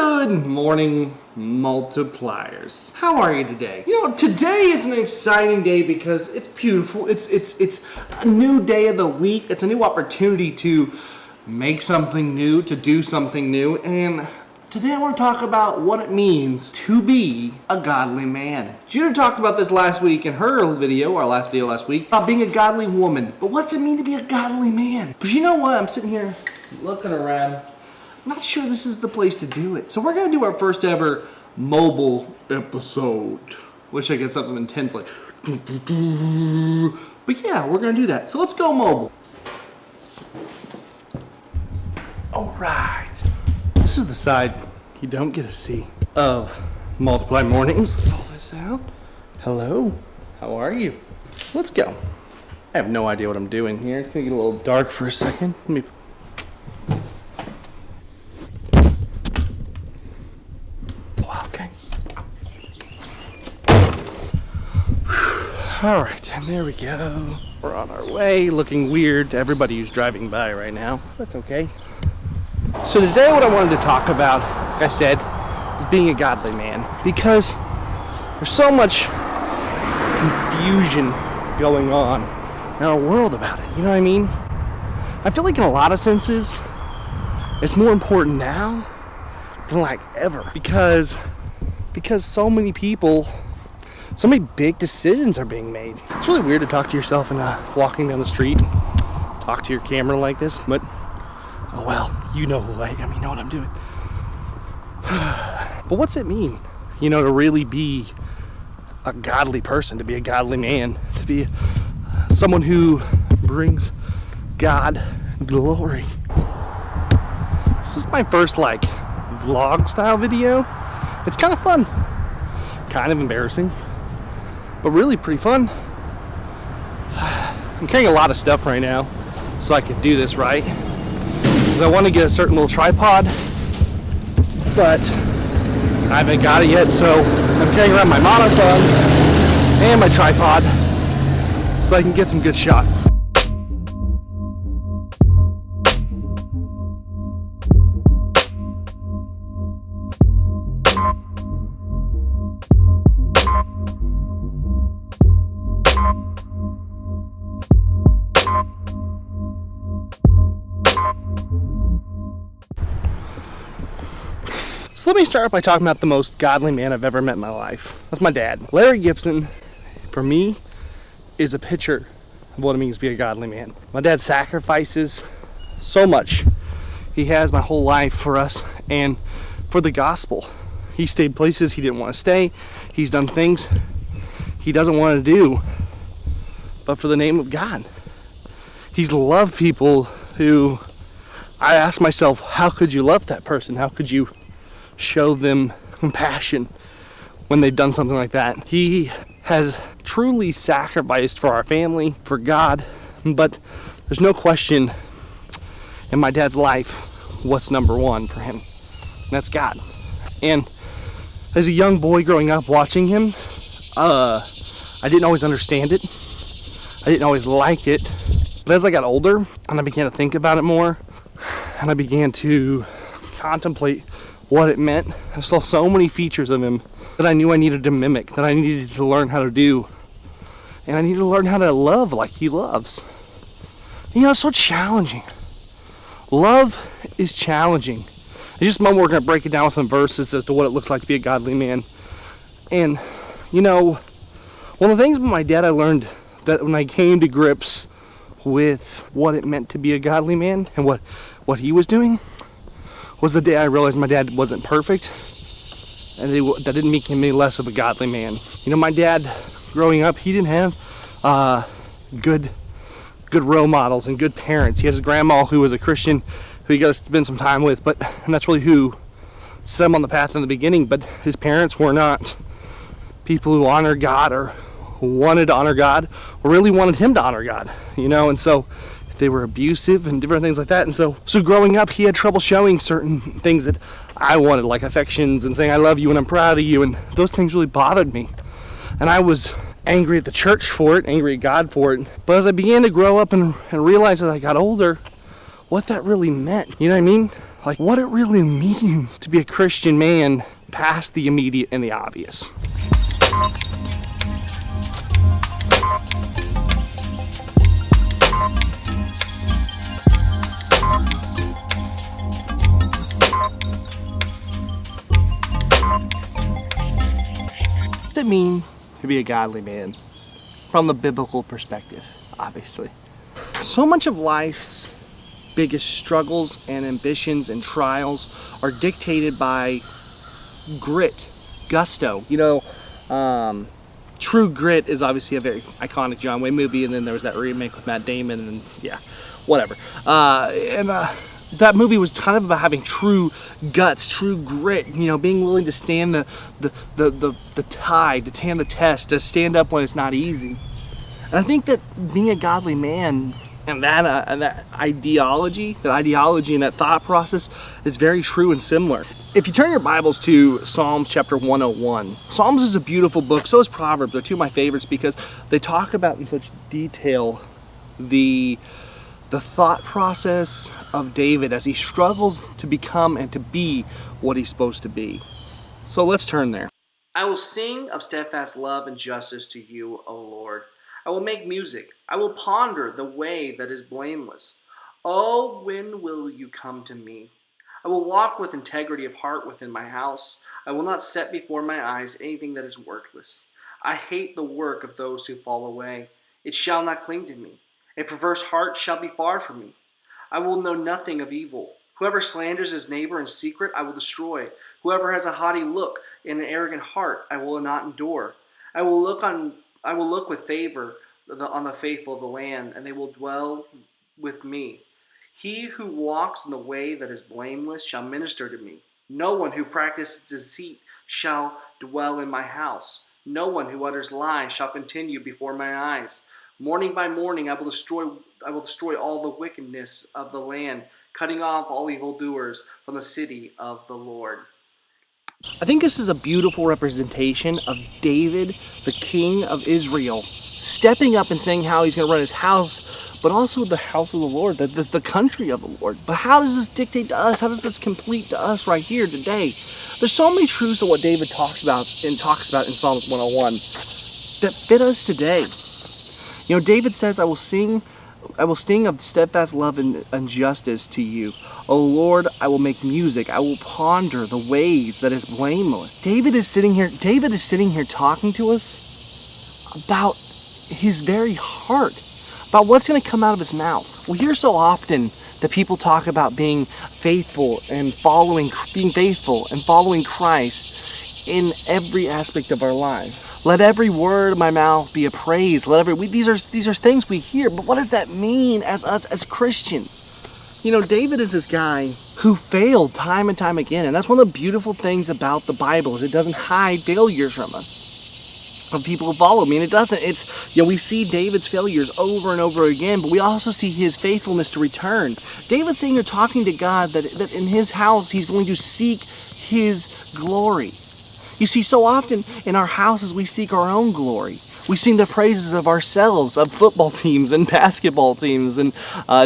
Good morning, multipliers. How are you today? Today is an exciting day because it's beautiful. It's a new day of the week. It's a new opportunity to make something new, to do something new, and today I want to talk about what it means to be a godly man. Judah talked about this last week in her video, our last video last week, about being a godly woman. But what's it mean to be a godly man? Because you know what? I'm sitting here looking around. I'm not sure this is the place to do it. So we're going to do our first ever mobile episode. Wish I could get something intense like... But yeah, we're going to do that. So let's go mobile. Alright. This is the side you don't get to see of Multiply Mornings. Let's pull this out. Hello. How are you? Let's go. I have no idea what I'm doing here. It's going to get a little dark for a second. Let me... Alright, and there we go. We're on our way, looking weird to everybody who's driving by right now. That's okay. So today what I wanted to talk about, like I said, is being a godly man. Because there's so much confusion going on in our world about it, you know what I mean? I feel like in a lot of senses, it's more important now than like ever. Because so many people... So many big decisions are being made. It's really weird to talk to yourself and walking down the street, talk to your camera like this, but oh well, you know who I am, you know what I'm doing. But what's it mean, to really be a godly person, to be a godly man, to be someone who brings God glory? This is my first vlog style video. It's kind of fun, kind of embarrassing, but really pretty fun. I'm carrying a lot of stuff right now so I can do this right. Because I want to get a certain little tripod, but I haven't got it yet, so I'm carrying around my monophone and my tripod so I can get some good shots. So let me start by talking about the most godly man I've ever met in my life. That's my dad. Larry Gibson, for me, is a picture of what it means to be a godly man. My dad sacrifices so much. He has my whole life for us and for the gospel. He stayed places he didn't want to stay. He's done things he doesn't want to do, but for the name of God. He's loved people who I ask myself, how could you love that person? How could you show them compassion when they've done something like that? He has truly sacrificed for our family, for God, but there's no question in my dad's life what's number one for him, and that's God. And as a young boy growing up watching him, I didn't always understand it. I didn't always like it. But as I got older and I began to think about it more, and I began to contemplate what it meant, I saw so many features of him that I knew I needed to mimic, that I needed to learn how to do. And I needed to learn how to love like he loves. It's so challenging. Love is challenging. In just a moment, we're going to break it down with some verses as to what it looks like to be a godly man. And, one of the things about my dad I learned that when I came to grips with what it meant to be a godly man and what he was doing was the day I realized my dad wasn't perfect, and that didn't make him any less of a godly man. My dad, growing up, he didn't have good role models and good parents. He had his grandma who was a Christian, who he got to spend some time with, and that's really who set him on the path in the beginning. But his parents were not people who honored God or who wanted to honor God or really wanted him to honor God, and so they were abusive and different things like that. And so growing up, he had trouble showing certain things that I wanted, like affections and saying I love you and I'm proud of you, and those things really bothered me. And I was angry at the church for it, angry at God for it. But as I began to grow up and realize as I got older what that really meant, you know what I mean? like what it really means to be a Christian man past the immediate and the obvious. What does it mean to be a godly man from the biblical perspective, obviously? So much of life's biggest struggles and ambitions and trials are dictated by grit, gusto. True Grit is obviously a very iconic John Wayne movie, and then there was that remake with Matt Damon, and yeah, whatever. That movie was kind of about having true guts, true grit, being willing to stand the tide, to stand the test, to stand up when it's not easy. And I think that being a godly man and that ideology and that thought process is very true and similar. If you turn your Bibles to Psalms chapter 101, Psalms is a beautiful book, so is Proverbs. They're two of my favorites because they talk about in such detail the thought process of David as he struggles to become and to be what he's supposed to be. So let's turn there. I will sing of steadfast love and justice to you, O Lord. I will make music. I will ponder the way that is blameless. Oh, when will you come to me? I will walk with integrity of heart within my house. I will not set before my eyes anything that is worthless. I hate the work of those who fall away. It shall not cling to me. A perverse heart shall be far from me. I will know nothing of evil. Whoever slanders his neighbor in secret, I will destroy. Whoever has a haughty look and an arrogant heart, I will not endure. I will look with favor on the faithful of the land, and they will dwell with me. He who walks in the way that is blameless shall minister to me. No one who practices deceit shall dwell in my house. No one who utters lies shall continue before my eyes. Morning by morning I will destroy all the wickedness of the land, cutting off all evildoers from the city of the Lord. I think this is a beautiful representation of David, the king of Israel, stepping up and saying how he's going to run his house, but also the house of the Lord, the country of the Lord. But how does this dictate to us? How does this complete to us right here today? There's so many truths of what David talks about in Psalms 101 that fit us today. David says, I will sing of steadfast love and justice to you. O Lord, I will make music. I will ponder the ways that is blameless. David is sitting here talking to us about his very heart, about what's going to come out of his mouth. We hear so often that people talk about being faithful and following Christ in every aspect of our life. Let every word of my mouth be a praise. These are things we hear, but what does that mean as us as Christians? David is this guy who failed time and time again, and that's one of the beautiful things about the Bible is it doesn't hide failures from us, from people who follow me, and it doesn't. We see David's failures over and over again, but we also see his faithfulness to return. David's sitting here talking to God that in his house he's going to seek his glory. You see, so often in our houses we seek our own glory. We sing the praises of ourselves, of football teams and basketball teams and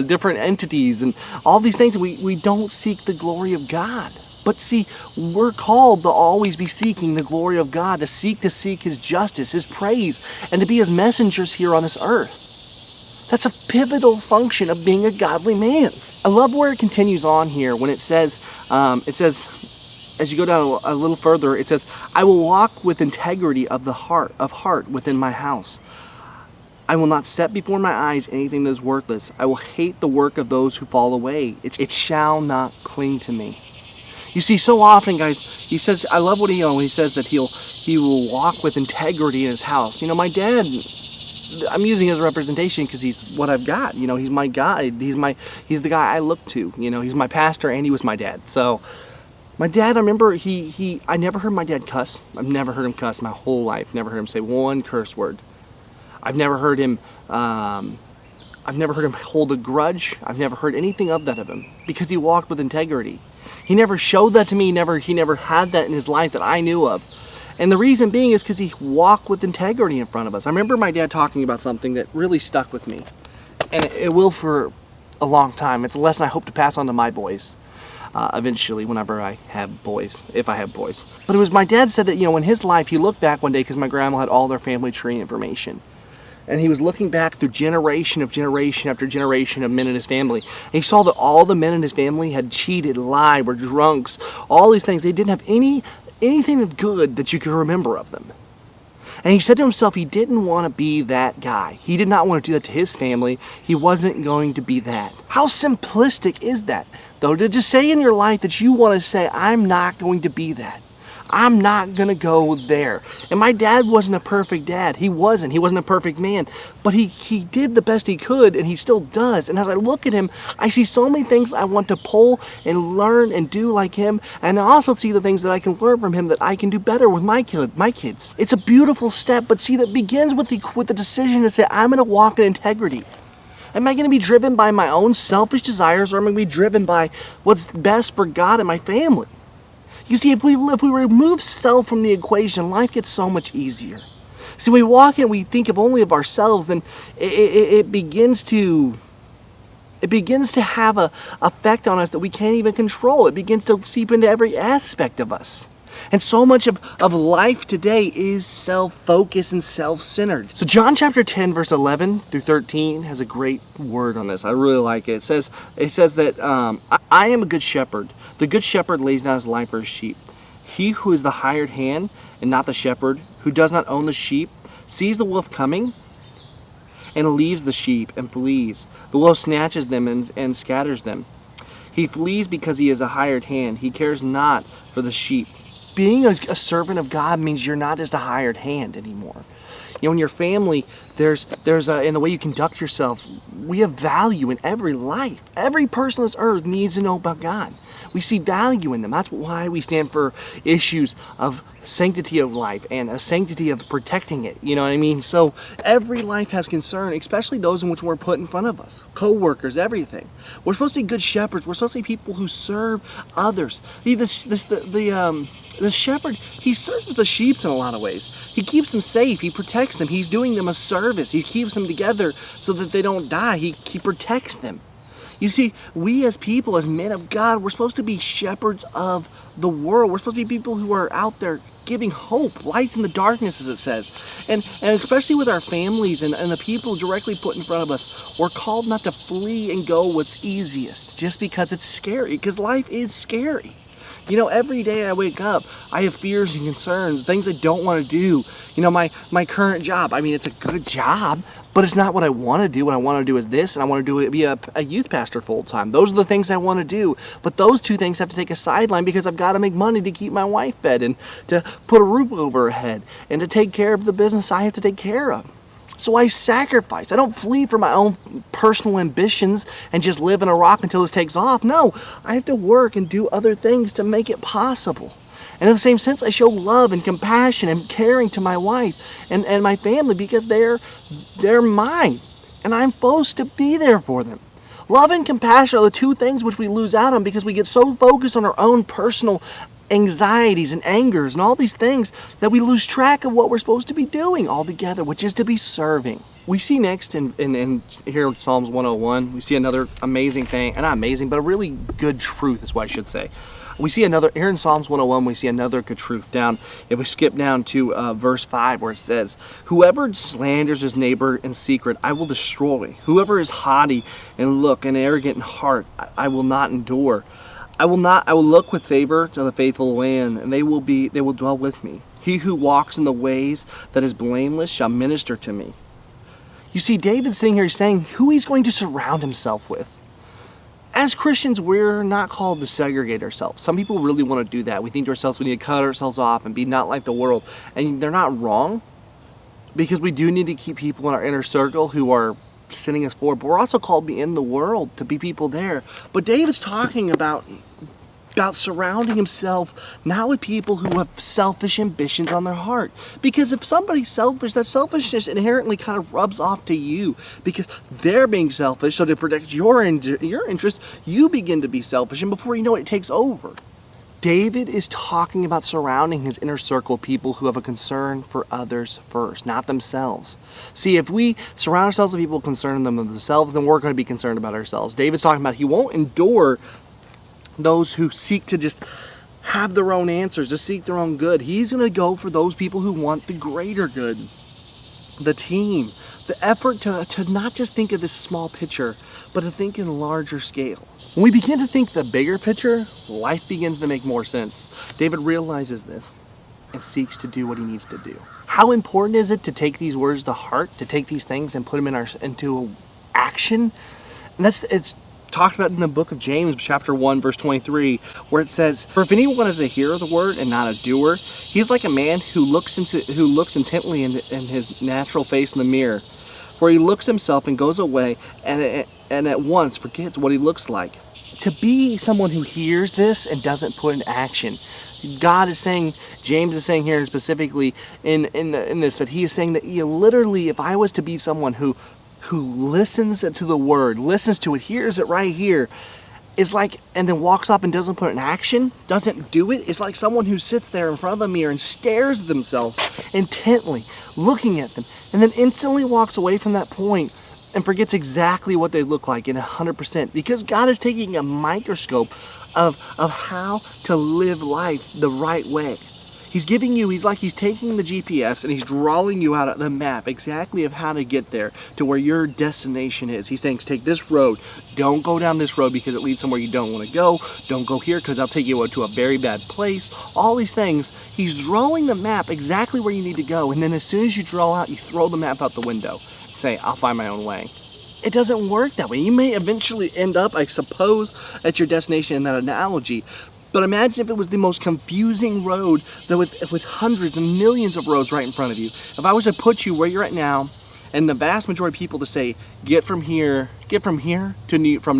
different entities and all these things. We don't seek the glory of God. But see, we're called to always be seeking the glory of God, to seek His justice, His praise, and to be His messengers here on this earth. That's a pivotal function of being a godly man. I love where it continues on here when it says, as you go down a little further, it says, I will walk with integrity of heart within my house. I will not set before my eyes anything that is worthless. I will hate the work of those who fall away. It shall not cling to me. You see, so often, guys, he says, I love what he says that he will walk with integrity in his house. My dad, I'm using his representation because he's what I've got. He's my guide. He's the guy I look to. He's my pastor and he was my dad. So my dad, I remember I never heard my dad cuss. I've never heard him cuss my whole life. Never heard him say one curse word. I've never heard him hold a grudge. I've never heard anything of that of him because he walked with integrity. He never showed that to me. He never had that in his life that I knew of. And the reason being is because he walked with integrity in front of us. I remember my dad talking about something that really stuck with me. And it will for a long time. It's a lesson I hope to pass on to my boys. eventually whenever I have boys, if I have boys. But it was my dad said that, in his life, he looked back one day because my grandma had all their family tree information. And he was looking back through generation after generation of men in his family. And he saw that all the men in his family had cheated, lied, were drunks, all these things. They didn't have anything of good that you could remember of them. And he said to himself he didn't want to be that guy. He did not want to do that to his family. He wasn't going to be that. How simplistic is that, though, to just say in your life that you want to say, I'm not going to be that. I'm not going to go there. And my dad wasn't a perfect dad. He wasn't. He wasn't a perfect man. But he did the best he could, and he still does. And as I look at him, I see so many things I want to pull and learn and do like him. And I also see the things that I can learn from him that I can do better with my kids. It's a beautiful step, but see, that begins with the decision to say, I'm going to walk in integrity. Am I going to be driven by my own selfish desires, or am I going to be driven by what's best for God and my family? You see, if we remove self from the equation, life gets so much easier. See, we walk in, we think only of ourselves, then it begins to have a effect on us that we can't even control. It begins to seep into every aspect of us. And so much of life today is self-focused and self-centered. So John chapter 10, verse 11 through 13 has a great word on this. I really like it. It says that I am a good shepherd. The good shepherd lays down his life for his sheep. He who is the hired hand and not the shepherd, who does not own the sheep, sees the wolf coming and leaves the sheep and flees. The wolf snatches them and scatters them. He flees because he is a hired hand. He cares not for the sheep. Being a servant of God means you're not just a hired hand anymore. In your family, there's in the way you conduct yourself, we have value in every life. Every person on this earth needs to know about God. We see value in them. That's why we stand for issues of sanctity of life and a sanctity of protecting it. You know what I mean? So every life has concern, especially those in which we're put in front of us. Co-workers, everything. We're supposed to be good shepherds. We're supposed to be people who serve others. The shepherd, he serves the sheep in a lot of ways. He keeps them safe. He protects them. He's doing them a service. He keeps them together so that they don't die. He protects them. You see, we as people, as men of God, we're supposed to be shepherds of the world. We're supposed to be people who are out there giving hope, lights in the darkness, as it says. And especially with our families and the people directly put in front of us, we're called not to flee and go what's easiest just because it's scary, because life is scary. Every day I wake up, I have fears and concerns, things I don't want to do. My current job, it's a good job, but it's not what I want to do. What I want to do is this, and I want to be a youth pastor full time. Those are the things I want to do. But those two things have to take a sideline because I've got to make money to keep my wife fed and to put a roof over her head and to take care of the business I have to take care of. So I sacrifice. I don't flee from my own personal ambitions and just live in a rock until this takes off. No, I have to work and do other things to make it possible. And in the same sense, I show love and compassion and caring to my wife and my family because they're mine. And I'm supposed to be there for them. Love and compassion are the two things which we lose out on because we get so focused on our own personal anxieties and angers and all these things that we lose track of what we're supposed to be doing altogether, which is to be serving. We see next in here in Psalms 101, we see another amazing thing, and not amazing, but a really good truth is what I should say. We see another, here in Psalms 101, we see another good truth down. If we skip down to verse 5 where it says, whoever slanders his neighbor in secret, I will destroy. Whoever is haughty in look and arrogant in heart, I will not endure. I will look with favor to the faithful land, and they will dwell with me. He who walks in the ways that is blameless shall minister to me. You see, David's sitting here saying who he's going to surround himself with. As Christians, we're not called to segregate ourselves. Some people really want to do that. We think to ourselves we need to cut ourselves off and be not like the world. And they're not wrong, because we do need to keep people in our inner circle who are sending us forward, but we're also called to be in the world, to be people there. But David's talking about surrounding himself not with people who have selfish ambitions on their heart. Because if somebody's selfish, that selfishness inherently kind of rubs off to you because they're being selfish. So to protect your interest, you begin to be selfish, and before you know it, it takes over. David is talking about surrounding his inner circle of people who have a concern for others first, not themselves. See, if we surround ourselves with people concerned themselves, then we're going to be concerned about ourselves. David's talking about he won't endure those who seek to just have their own answers, to seek their own good. He's going to go for those people who want the greater good. The team, the effort to not just think of this small picture, but to think in a larger scale. When we begin to think the bigger picture, life begins to make more sense. David realizes this and seeks to do what he needs to do. How important is it to take these words to heart, to take these things and put them into action? And it's talked about in the book of James, chapter 1, verse 23, where it says, "For if anyone is a hearer of the word and not a doer, he's like a man who looks intently in his natural face in the mirror. For he looks himself and goes away and at once forgets what he looks like." To be someone who hears this and doesn't put in action, God is saying, James is saying here specifically in this, that he is saying that literally, if I was to be someone who listens to the word, listens to it, hears it right here, is like, and then walks up and doesn't put it in action, doesn't do it, it's like someone who sits there in front of a mirror and stares at themselves intently, looking at them, and then instantly walks away from that point and forgets exactly what they look like in 100%, because God is taking a microscope of how to live life the right way. He's taking the GPS and he's drawing you out the map exactly of how to get there to where your destination is. He's saying, take this road. Don't go down this road because it leads somewhere you don't want to go. Don't go here because I'll take you to a very bad place. All these things, he's drawing the map exactly where you need to go. And then as soon as you draw out, you throw the map out the window. Say, I'll find my own way. It doesn't work that way. You may eventually end up, I suppose, at your destination in that analogy. But imagine if it was the most confusing road that with hundreds and millions of roads right in front of you. If I was to put you where you're at now, and the vast majority of people to say, from New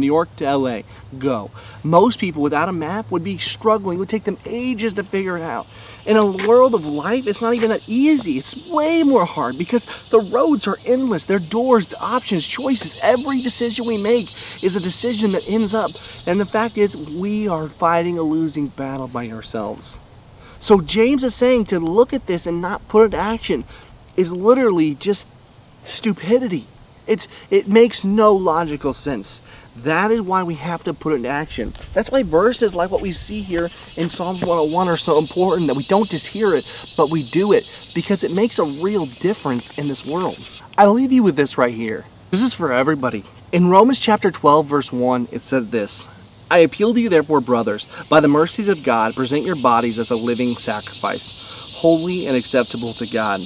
York to LA, go. Most people without a map would be struggling. It would take them ages to figure it out. In a world of life, it's not even that easy. It's way more hard because the roads are endless. There are doors, the options, choices. Every decision we make is a decision that ends up. And the fact is, we are fighting a losing battle by ourselves. So James is saying to look at this and not put it into action is literally just stupidity. It makes no logical sense. That is why we have to put it into action. That's why verses like what we see here in Psalms 101 are so important, that we don't just hear it, but we do it, because it makes a real difference in this world. I leave you with this right here. This is for everybody. In Romans chapter 12, verse 1, it says this: "I appeal to you therefore, brothers, by the mercies of God, present your bodies as a living sacrifice, holy and acceptable to God,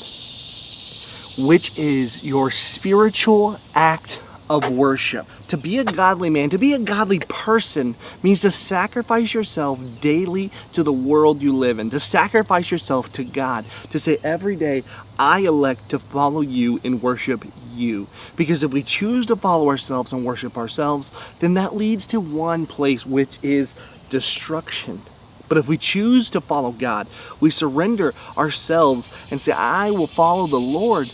which is your spiritual act of worship." To be a godly man, to be a godly person, means to sacrifice yourself daily to the world you live in, to sacrifice yourself to God, to say every day, I elect to follow you and worship you. Because if we choose to follow ourselves and worship ourselves, then that leads to one place, which is destruction. But if we choose to follow God, we surrender ourselves and say, I will follow the Lord,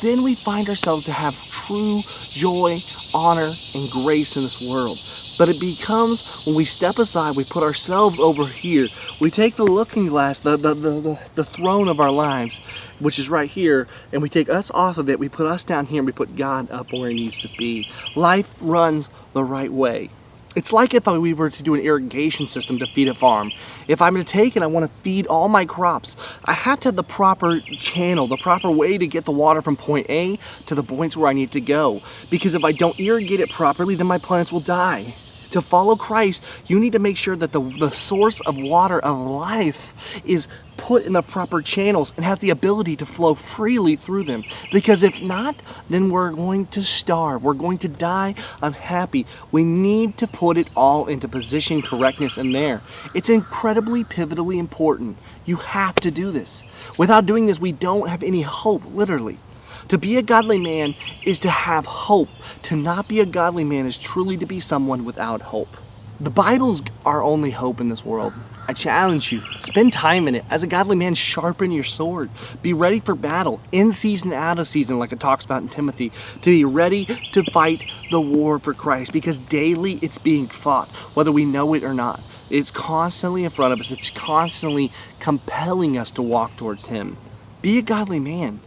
then we find ourselves to have true joy, honor, and grace in this world. But it becomes when we step aside, we put ourselves over here. We take the looking glass, the throne of our lives, which is right here, and we take us off of it, we put us down here, and we put God up where he needs to be. Life runs the right way. It's like if we were to do an irrigation system to feed a farm. If I'm going to take and I want to feed all my crops, I have to have the proper channel, the proper way to get the water from point A to the points where I need to go. Because if I don't irrigate it properly, then my plants will die. To follow Christ, you need to make sure that the source of water of life is put in the proper channels and has the ability to flow freely through them. Because if not, then we're going to starve. We're going to die unhappy. We need to put it all into position correctness in there. It's incredibly pivotally important. You have to do this. Without doing this, we don't have any hope, literally. To be a godly man is to have hope. To not be a godly man is truly to be someone without hope. The Bible's our only hope in this world. I challenge you, spend time in it. As a godly man, sharpen your sword. Be ready for battle, in season, out of season, like it talks about in Timothy. To be ready to fight the war for Christ, because daily it's being fought, whether we know it or not. It's constantly in front of us. It's constantly compelling us to walk towards him. Be a godly man.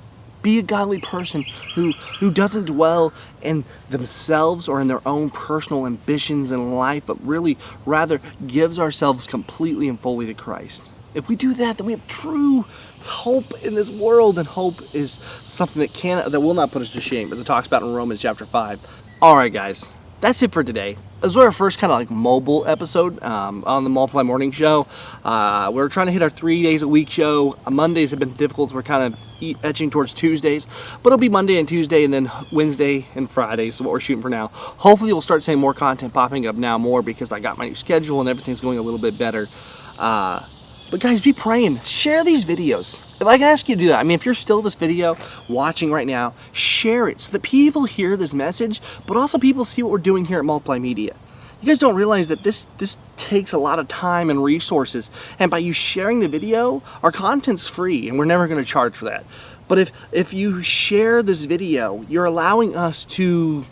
Be a godly person who doesn't dwell in themselves or in their own personal ambitions in life, but really rather gives ourselves completely and fully to Christ. If we do that, then we have true hope in this world, and hope is something that will not put us to shame, as it talks about in Romans chapter 5. All right, guys, that's it for today. This was our first kind of like mobile episode on the Multiply Morning Show. We're trying to hit our 3 days a week show. Mondays have been difficult, so we're kind of edging towards Tuesdays, but it'll be Monday and Tuesday, and then Wednesday and Friday is what we're shooting for now. Hopefully we'll start seeing more content popping up now more, because I got my new schedule and everything's going a little bit better. But guys, be praying. Share these videos. If I can ask you to do that, I mean, if you're still this video watching right now, share it so that people hear this message, but also people see what we're doing here at Multiply Media. You guys don't realize that this takes a lot of time and resources, and by you sharing the video, our content's free, and we're never going to charge for that. But if you share this video, you're allowing us to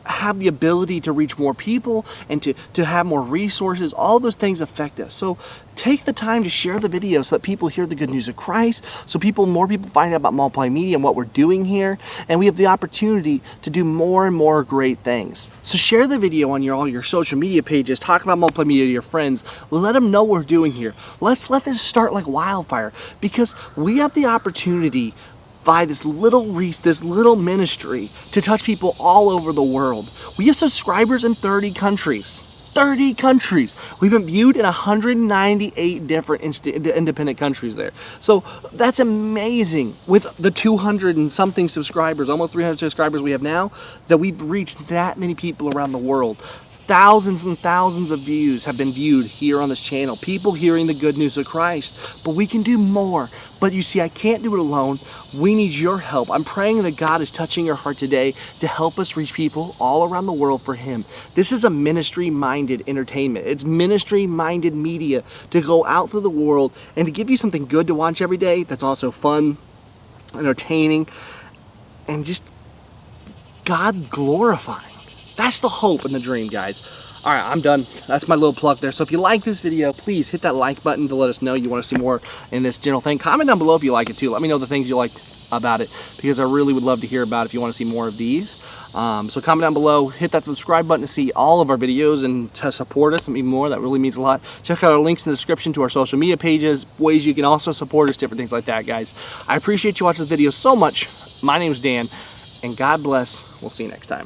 have the ability to reach more people and to have more resources. All those things affect us. So take the time to share the video so that people hear the good news of Christ, so more people find out about Multiply Media and what we're doing here, and we have the opportunity to do more and more great things. So share the video on all your social media pages, talk about Multiply Media to your friends, let them know what we're doing here. Let's let this start like wildfire, because we have the opportunity by this little ministry to touch people all over the world. We have subscribers in 30 countries. 30 countries. We've been viewed in 198 different independent countries there. So that's amazing. With the 200 and something subscribers, almost 300 subscribers we have now, that we've reached that many people around the world. Thousands and thousands of views have been viewed here on this channel. People hearing the good news of Christ. But we can do more. But you see, I can't do it alone. We need your help. I'm praying that God is touching your heart today to help us reach people all around the world for Him. This is a ministry-minded entertainment. It's ministry-minded media to go out through the world and to give you something good to watch every day that's also fun, entertaining, and just God glorifying. That's the hope and the dream, guys. All right, I'm done. That's my little plug there. So if you like this video, please hit that like button to let us know you want to see more in this general thing. Comment down below if you like it too. Let me know the things you liked about it, because I really would love to hear about it if you want to see more of these. So comment down below, hit that subscribe button to see all of our videos and to support us even more. That really means a lot. Check out our links in the description to our social media pages, ways you can also support us, different things like that, guys. I appreciate you watching this video so much. My name is Dan, and God bless. We'll see you next time.